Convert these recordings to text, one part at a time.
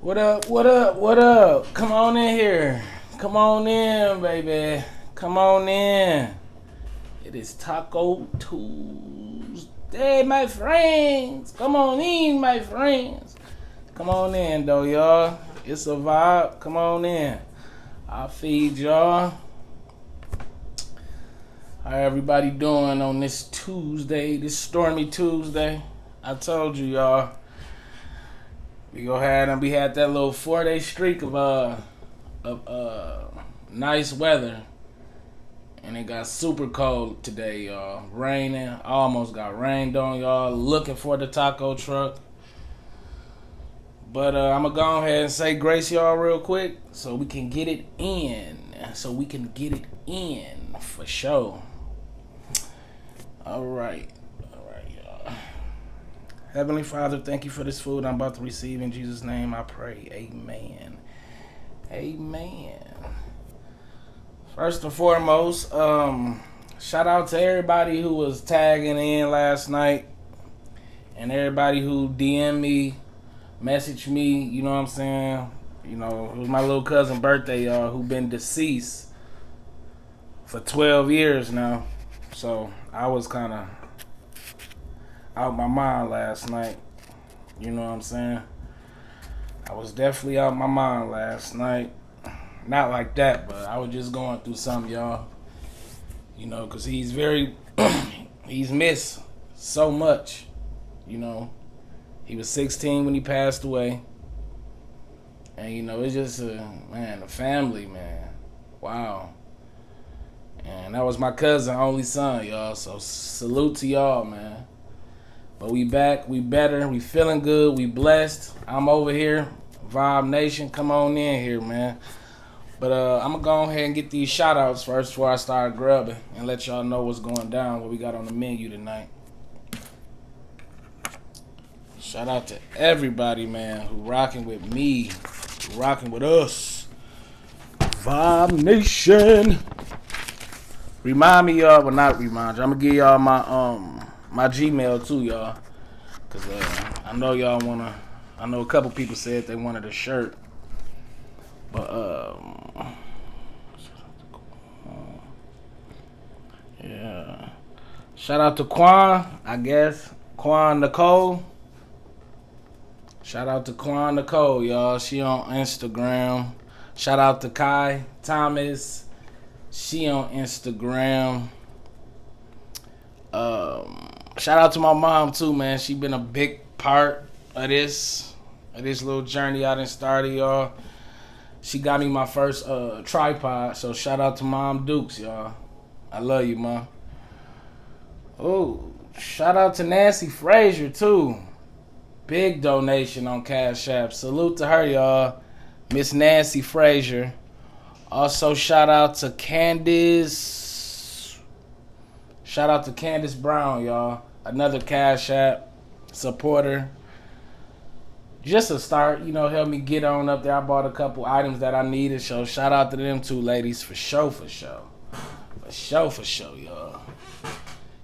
What up? What up? What up? Come on in here. Come on in, baby. Come on in. It is Taco Tuesday, my friends. Come on in, my friends. Come on in, though, y'all. It's a vibe. Come on in. I'll feed y'all. How everybody doing on this Tuesday, this stormy Tuesday? I told you, y'all. We had that little 4-day streak of nice weather, and it got super cold today, y'all. Raining, I almost got rained on, y'all. Looking for the taco truck, but I'm gonna go ahead and say grace, y'all, real quick, so we can get it in. For sure. All right. Heavenly Father, thank you for this food I'm about to receive. In Jesus' name I pray. Amen. Amen. First and foremost, shout out to everybody who was tagging in last night and everybody who DM'd me, messaged me, you know what I'm saying? You know, it was my little cousin's birthday, y'all, who been deceased for 12 years now. So I was kind of out my mind last night. You know what I'm saying? I was definitely out my mind last night. Not like that, but I was just going through something, y'all. You know, because he's he's missed so much. You know, he was 16 when he passed away. And, you know, it's just, a family, man. Wow. And that was my cousin, only son, y'all. So salute to y'all, man. But we back, we better, we feeling good, we blessed. I'm over here, Vibe Nation, come on in here, man. But I'm gonna go ahead and get these shout outs first before I start grubbing and let y'all know what's going down, what we got on the menu tonight. Shout out to everybody, man, who rocking with me, who rocking with us. Vibe Nation. Remind me, y'all, but not remind you. I'm gonna give y'all my Gmail too, y'all, cause I know y'all wanna. I know a couple people said they wanted a shirt, but yeah. Shout out to Quan, I guess Quan Nicole. Shout out to Quan Nicole, y'all. She on Instagram. Shout out to Kai Thomas. She on Instagram. Shout out to my mom too, man. She been a big part of this little journey I done started, y'all. She got me my first tripod, so shout out to Mom Dukes, y'all. I love you, Mom. Oh, shout out to Nancy Frazier too. Big donation on Cash App. Salute to her, y'all. Miss Nancy Frazier. Also, shout out to Candace. Shout out to Candace Brown, y'all. Another Cash App supporter. Just a start, you know, help me get on up there. I bought a couple items that I needed, so shout out to them two ladies for sure. For sure, y'all.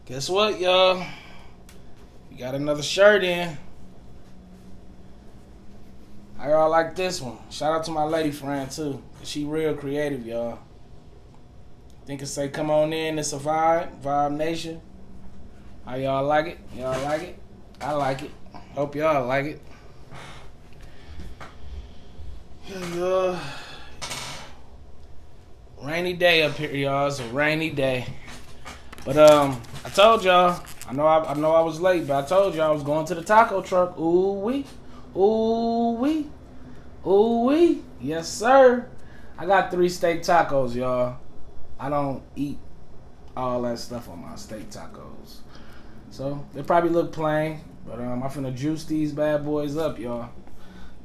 Guess what, y'all? We got another shirt in. How y'all like this one? Shout out to my lady friend, too. She real creative, y'all. Think it say, come on in, it's a Vibe Nation. How y'all like it? Y'all like it? I like it. Hope y'all like it. Yeah, y'all. Rainy day up here, y'all. It's a rainy day. But I told y'all, I know I was late, but I told y'all I was going to the taco truck. Ooh wee. Yes, sir. I got 3 steak tacos, y'all. I don't eat all that stuff on my steak tacos. So, they probably look plain, but I'm finna juice these bad boys up, y'all.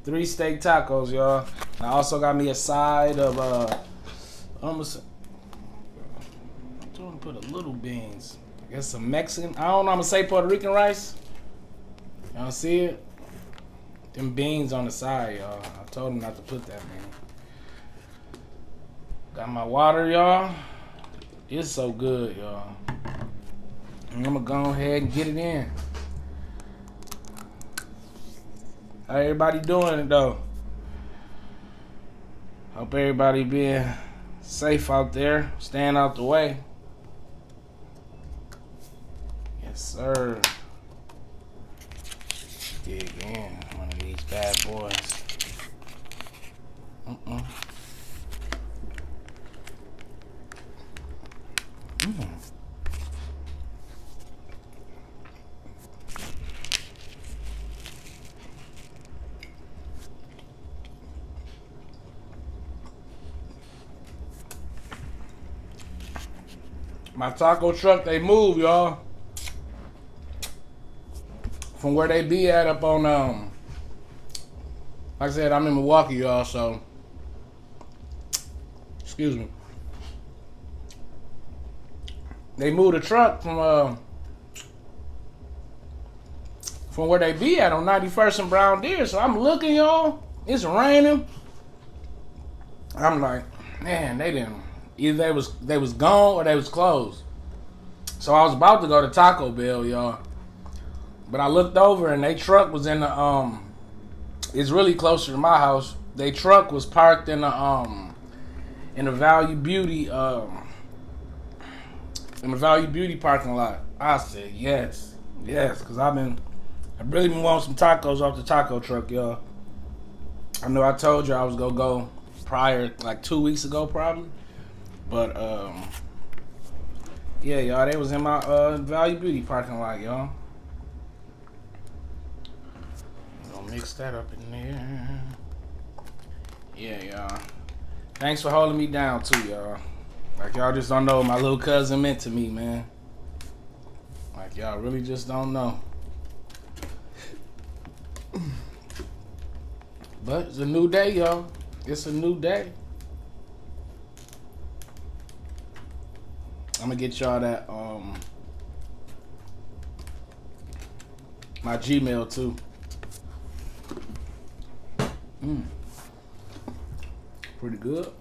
3 steak tacos, y'all. I also got me a side of, I'm going to put a little beans. I guess some Mexican, I don't know, I'm going to say Puerto Rican rice. Y'all see it? Them beans on the side, y'all. I told them not to put that, man. Got my water, y'all. It's so good, y'all. And I'm going to go ahead and get it in. How everybody doing, though? Hope everybody being safe out there, staying out the way. Yes, sir. Dig in one of these bad boys. My taco truck, they move, y'all. From where they be at up on, like I said, I'm in Milwaukee, y'all, so, excuse me. They moved the truck from where they be at on 91st and Brown Deer, so I'm looking, y'all. It's raining. I'm like, man, they didn't. Either they was gone or they was closed. So I was about to go to Taco Bell, y'all. But I looked over and their truck was in the it's really closer to my house. Their truck was parked in the Value Beauty parking lot. I said yes, because I really been wanting some tacos off the taco truck, y'all. I know I told you I was gonna go prior, like 2 weeks ago probably. But yeah, y'all, they was in my Value Beauty parking lot, y'all. Gonna mix that up in there. Yeah, y'all. Thanks for holding me down too, y'all. Like y'all just don't know what my little cousin meant to me, man. Like y'all really just don't know. But it's a new day, y'all. It's a new day. I'm gonna get y'all that my Gmail too. Pretty good.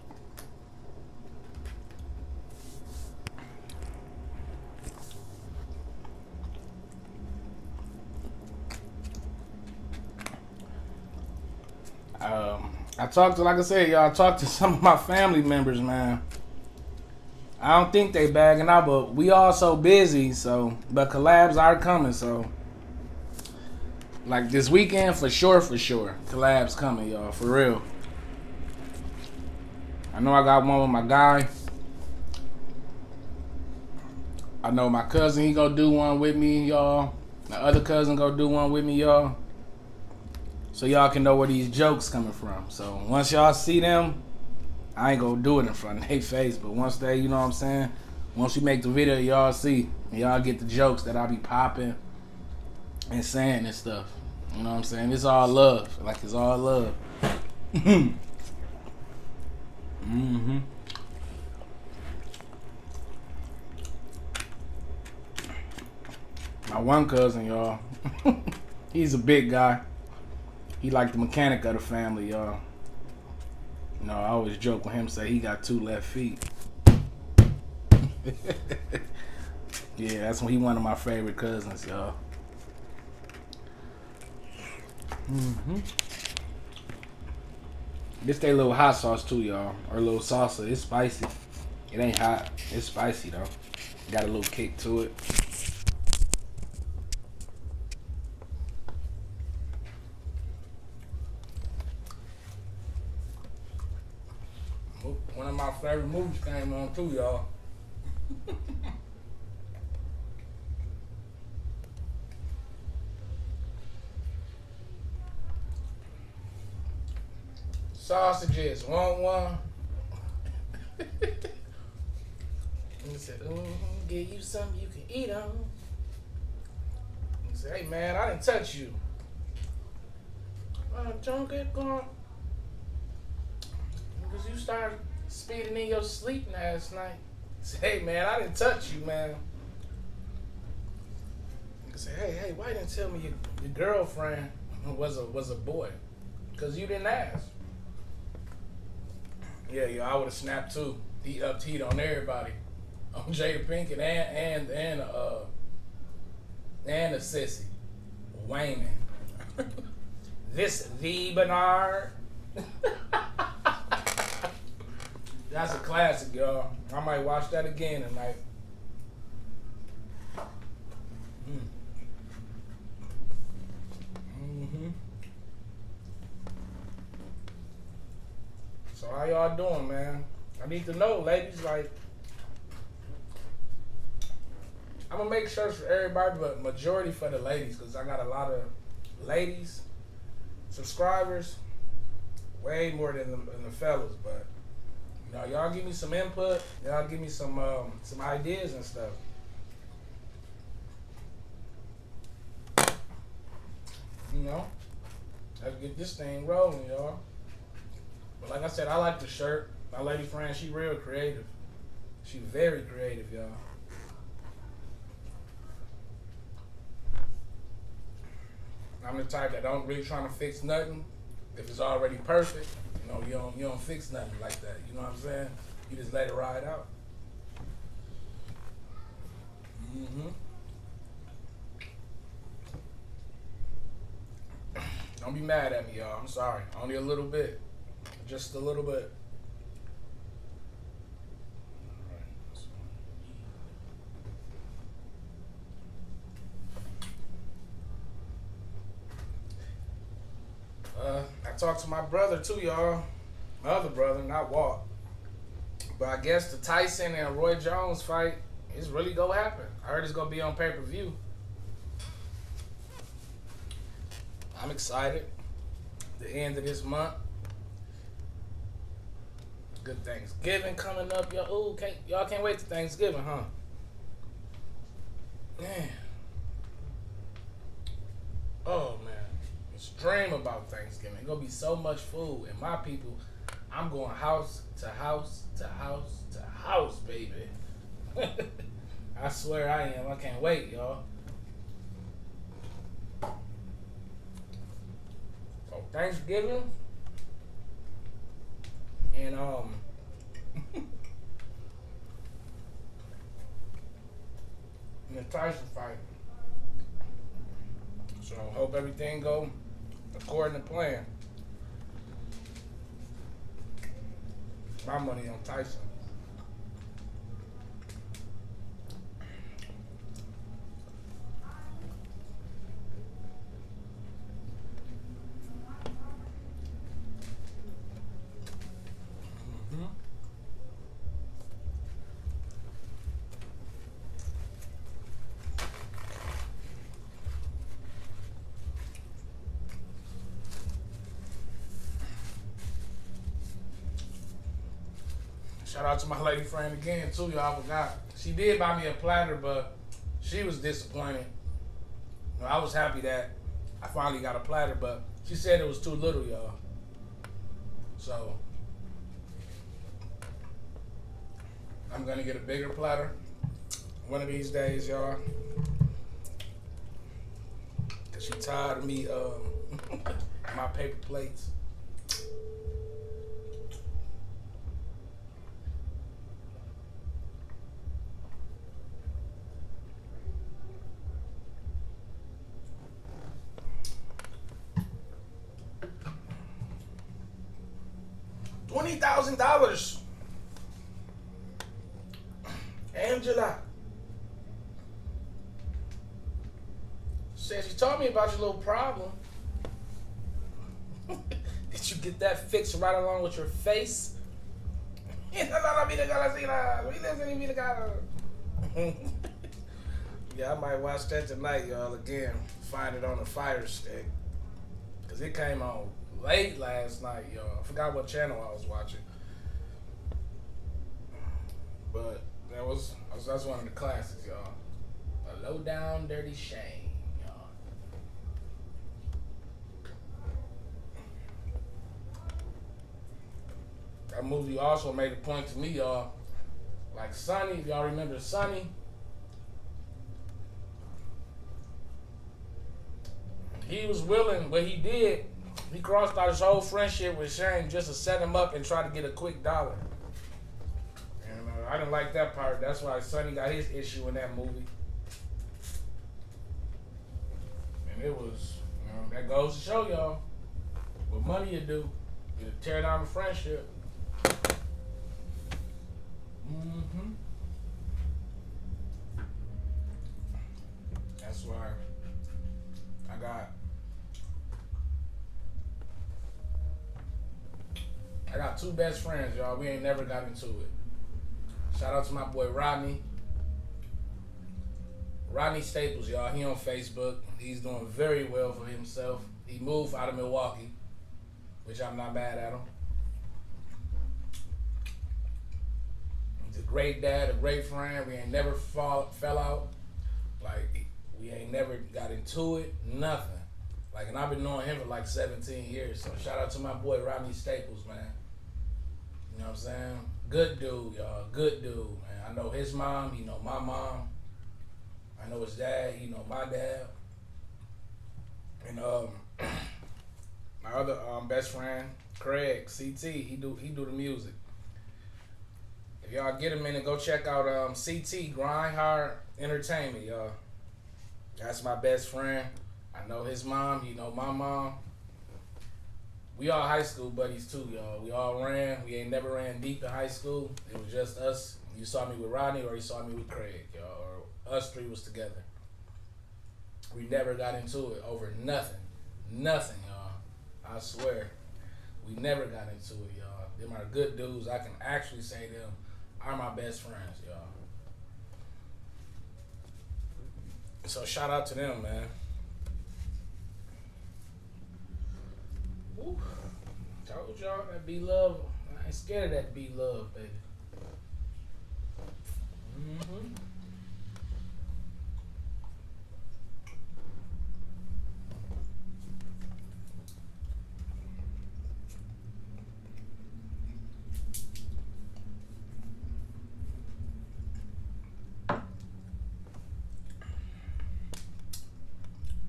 I talked to, like I said, y'all, I talked to some of my family members, man. I don't think they bagging out, but we all so busy, so, but collabs are coming, so. Like this weekend, for sure. Collabs coming, y'all, for real. I know I got one with my guy. I know my cousin, he gonna do one with me, y'all. My other cousin gonna do one with me, y'all. So y'all can know where these jokes coming from. So once y'all see them, I ain't gonna do it in front of their face, but once they, you know what I'm saying? Once we make the video, y'all see. Y'all get the jokes that I be popping and saying and stuff. You know what I'm saying? It's all love. Like, it's all love. My one cousin, y'all. He's a big guy. He like the mechanic of the family, y'all. You know, I always joke with him, say he got 2 left feet. Yeah, that's when he one of my favorite cousins, y'all. This they little hot sauce too, y'all. Or a little salsa. It's spicy. It ain't hot. It's spicy though. Got a little kick to it. One of my favorite movies came on too, y'all. Sausages, one. He said, give you something you can eat on. He said, hey man, I didn't touch you. Don't get gone. Because you started speeding in your sleep last night. He said, hey man, I didn't touch you, man. He said, hey, why didn't you tell me your girlfriend was a boy? Because you didn't ask. Yeah, I would have snapped too. He upped heat on everybody, on Jada Pinkett and a sissy, Wayman. This the Bernard. That's a classic, y'all. I might watch that again tonight. Mm. Mm-hmm. So how y'all doing, man? I need to know, ladies. Like, I'm gonna make shirts for everybody, but majority for the ladies, cause I got a lot of ladies subscribers, way more than the fellas. But you know, y'all give me some input. Y'all give me some ideas and stuff. You know, let's get this thing rolling, y'all. But like I said, I like the shirt. My lady friend, she real creative. She very creative, y'all. I'm the type that don't really trying to fix nothing. If it's already perfect, you know, you don't fix nothing like that. You know what I'm saying? You just let it ride out. Mm-hmm. Don't be mad at me, y'all. I'm sorry. Only a little bit. Just a little bit. I talked to my brother too, y'all. My other brother, not Walt. But I guess the Tyson and Roy Jones fight is really gonna happen. I heard it's gonna be on pay-per-view. I'm excited. The end of this month. Good Thanksgiving coming up, y'all. Ooh, y'all can't wait to Thanksgiving, huh? Man. Oh man. It's dream about Thanksgiving. It's gonna be so much food. And my people, I'm going house to house to house to house, baby. I swear I am. I can't wait, y'all. So Thanksgiving and and the Tyson fight. So hope everything go according to plan. My money on Tyson. Mm-hmm. Shout out to my lady friend again too, y'all. I forgot. She did buy me a platter, but she was disappointed. You know, I was happy that I finally got a platter, but she said it was too little, y'all. So I'm gonna get a bigger platter one of these days, y'all. Cause she tired of me my paper plates. $20,000. Angela said she told me about your little problem. Did you get that fixed right along with your face? Yeah, I might watch that tonight, y'all, again. Find it on the Fire Stick. Because it came on late last night, y'all. I forgot what channel I was watching. But that's one of the classics, y'all. A Low Down Dirty Shame, y'all. That movie also made a point to me, y'all. Like Sonny, if y'all remember Sonny, he was willing, but he did. He crossed out his whole friendship with Shane just to set him up and try to get a quick dollar. And I didn't like that part. That's why Sonny got his issue in that movie. And it was, that goes to show y'all what money you do. You tear down a friendship. Hmm. That's why I got I got two best friends, y'all. We ain't never got into it. Shout out to my boy Rodney. Rodney Staples, y'all. He on Facebook. He's doing very well for himself. He moved out of Milwaukee, which I'm not mad at him. He's a great dad, a great friend. We ain't never fell out. Like, we ain't never got into it. Nothing. Like, and I've been knowing him for like 17 years. So shout out to my boy Rodney Staples, man. You know what I'm saying? Good dude, y'all. Good dude, man. I know his mom. He know my mom. I know his dad. He know my dad. And my other best friend, Craig CT. He do the music. If y'all get a minute, go check out CT Grind Hard Entertainment, y'all. That's my best friend. I know his mom. He know my mom. We all high school buddies too, y'all. We all ran. We ain't never ran deep in high school. It was just us. You saw me with Rodney or you saw me with Craig, y'all. Or us three was together. We never got into it over nothing. Nothing, y'all. I swear. We never got into it, y'all. Them are good dudes. I can actually say them are my best friends, y'all. So shout out to them, man. Woo. Told y'all that be love. I ain't scared of that be love, baby. Mm-hmm.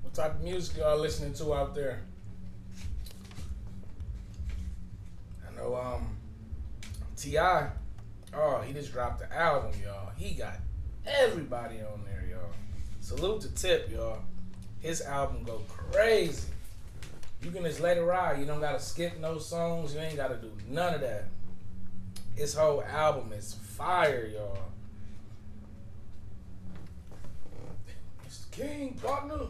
What type of music y'all listening to out there? I know T.I. Oh, he just dropped the album, y'all. He got everybody on there, y'all. Salute to Tip, y'all. His album go crazy. You can just let it ride. You don't gotta skip no songs. You ain't gotta do none of that. His whole album is fire, y'all. It's the king, partner.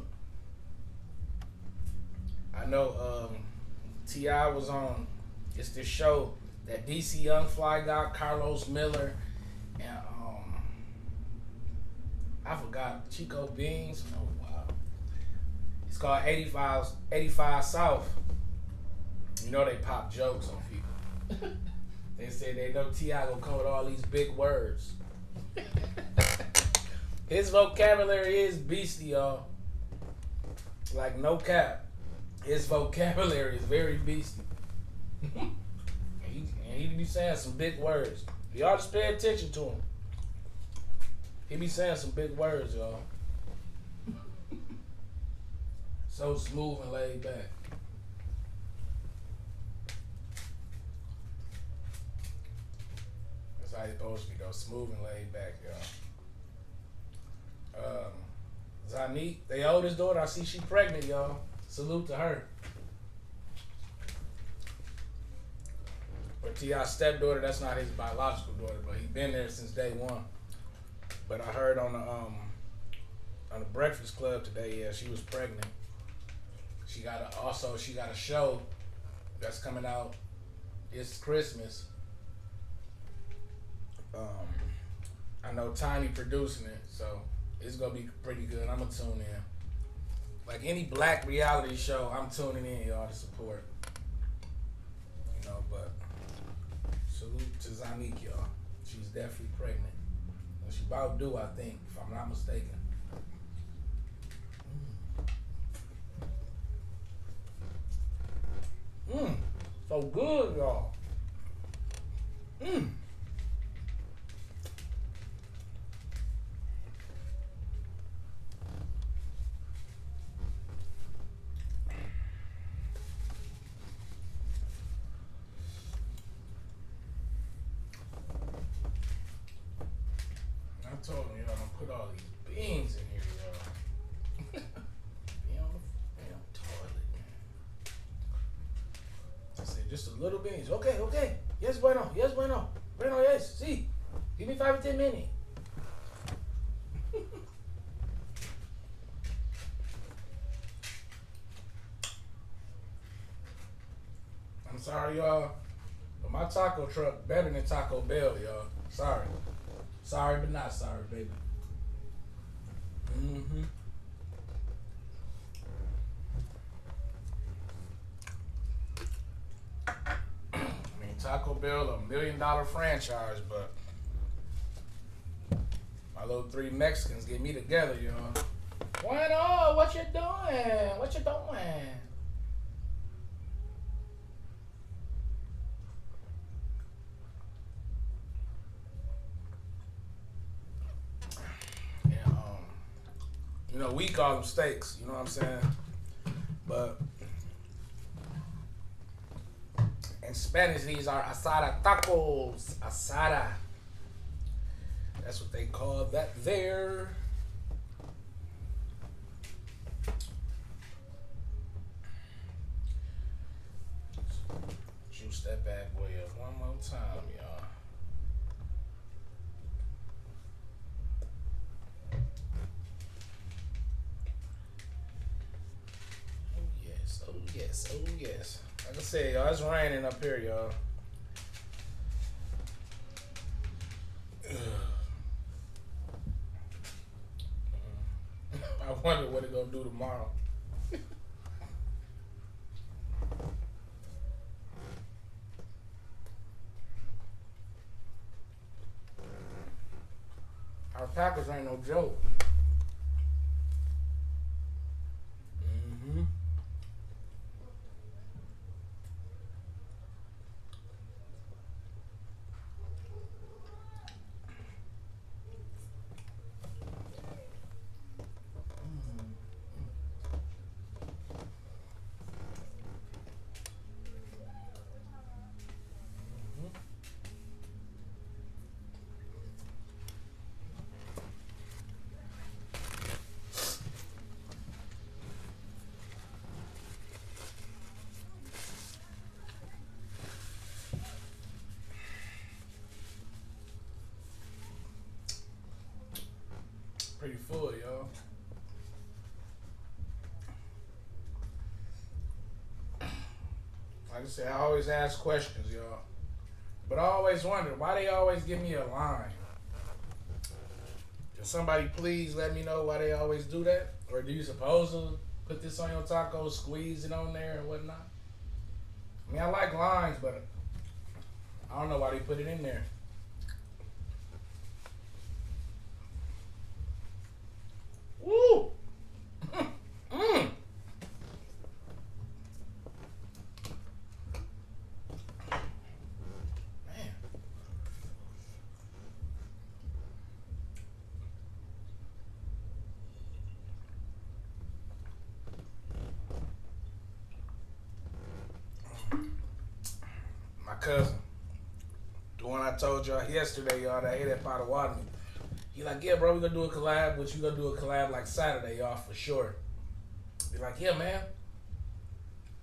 I know T.I. was on. It's this show that DC Young Fly got, Carlos Miller, and I forgot Chico Beans. Oh wow. It's called 85 South. You know they pop jokes on people. They say they know T.I. gonna come with all these big words. His vocabulary is beastie, y'all. Like no cap. His vocabulary is very beastie. He be saying some big words. Y'all just pay attention to him. He be saying some big words, y'all. So smooth and laid back. That's how it's supposed to be, though. Smooth and laid back, y'all. Zanique, they oldest daughter, I see she pregnant, y'all. Salute to her. But T.I.'s stepdaughter, that's not his biological daughter, but he been there since day one. But I heard on the Breakfast Club today, yeah, she was pregnant. She got a show that's coming out. It's Christmas. I know Tiny producing it, so it's gonna be pretty good. I'm gonna tune in. Like any black reality show, I'm tuning in, y'all, to support. You know, but salute to Zanique, y'all. She's definitely pregnant. And she about due, I think, if I'm not mistaken. So good, y'all. I told him, I'm gonna put all these beans in here, y'all. Be on the damn toilet, man. I said, just a little beans. Okay. Yes, bueno. Bueno, yes, see. Give me 5 or 10 minutes. I'm sorry, y'all. But my taco truck better than Taco Bell, y'all. Sorry. Sorry, but not sorry, baby. Mm-hmm. I mean, Taco Bell, $1 million franchise, but my little three Mexicans get me together, you know. Bueno, what you doing? What you doing? Yeah, we call them steaks. You know what I'm saying? But in Spanish, these are asada tacos. Asada. That's what they call that there. Juice that bad boy up one more time, y'all. Oh yes, oh yes, oh yes. Like I said, y'all, it's raining up here, y'all. I wonder what it gonna do tomorrow. Our Packers ain't no joke. Mm-hmm. Pretty full, y'all. Like I said, I always ask questions, y'all. But I always wonder why they always give me a line. Can somebody please let me know why they always do that? Or do you suppose to put this on your taco, squeeze it on there and whatnot? I mean, I like lines, but I don't know why they put it in there. Woo! Mm. Man, my cousin, the one I told y'all yesterday, y'all, that ate at Potawatomi. He like, yeah, bro, we gonna do a collab, but you gonna do a collab like Saturday, y'all, for sure. Be like, yeah, man,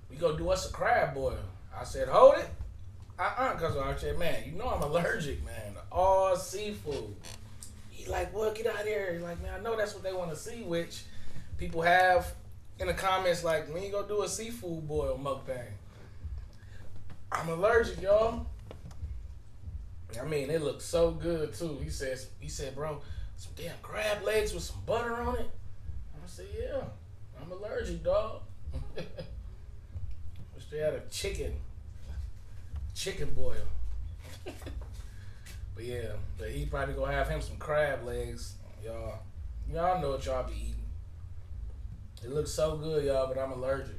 we gonna do us a crab boil. I said, hold it. Cause I said, man, you know I'm allergic, man, to all seafood. He like, well, get out of here. He's like, man, I know that's what they want to see, which people have in the comments like, we ain't gonna do a seafood boil mukbang. I'm allergic, y'all. I mean, it looks so good too. He said, bro, some damn crab legs with some butter on it. I said, yeah, I'm allergic, dog. Wish they had a chicken boil. But yeah, but he probably gonna have him some crab legs, y'all. Y'all know what y'all be eating. It looks so good, y'all, but I'm allergic.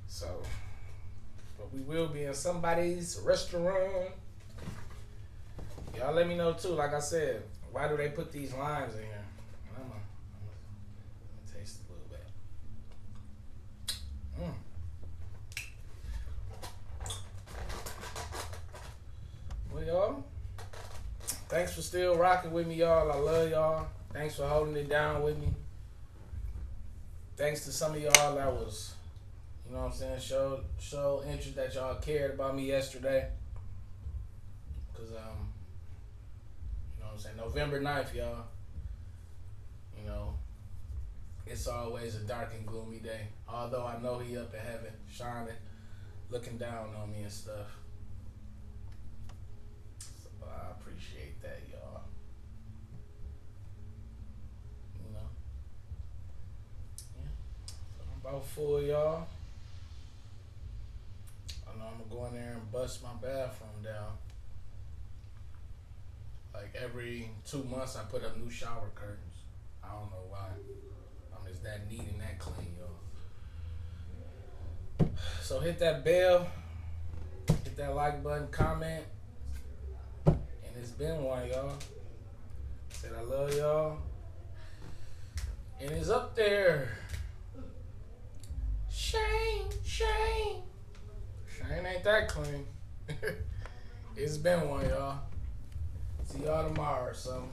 So, but we will be in somebody's restaurant. Y'all let me know too. Like I said, why do they put these limes in here? I'm gonna taste a little bit. Well, y'all, thanks for still rocking with me, y'all. I love y'all. Thanks for holding it down with me. Thanks to some of y'all that was, you know what I'm saying, show interest that y'all cared about me yesterday. Cause I'm saying? November 9th, y'all. You know, it's always a dark and gloomy day. Although I know he up in heaven, shining, looking down on me and stuff. So I appreciate that, y'all. You know? Yeah. So I'm about full, y'all. I know I'm gonna go in there and bust my bathroom down. Like every 2 months, I put up new shower curtains. I don't know why. I'm just that neat and that clean, y'all. So hit that bell, hit that like button, comment, and it's been one, y'all. Said I love y'all, and it's up there. Shane ain't that clean. It's been one, y'all. See y'all tomorrow or something.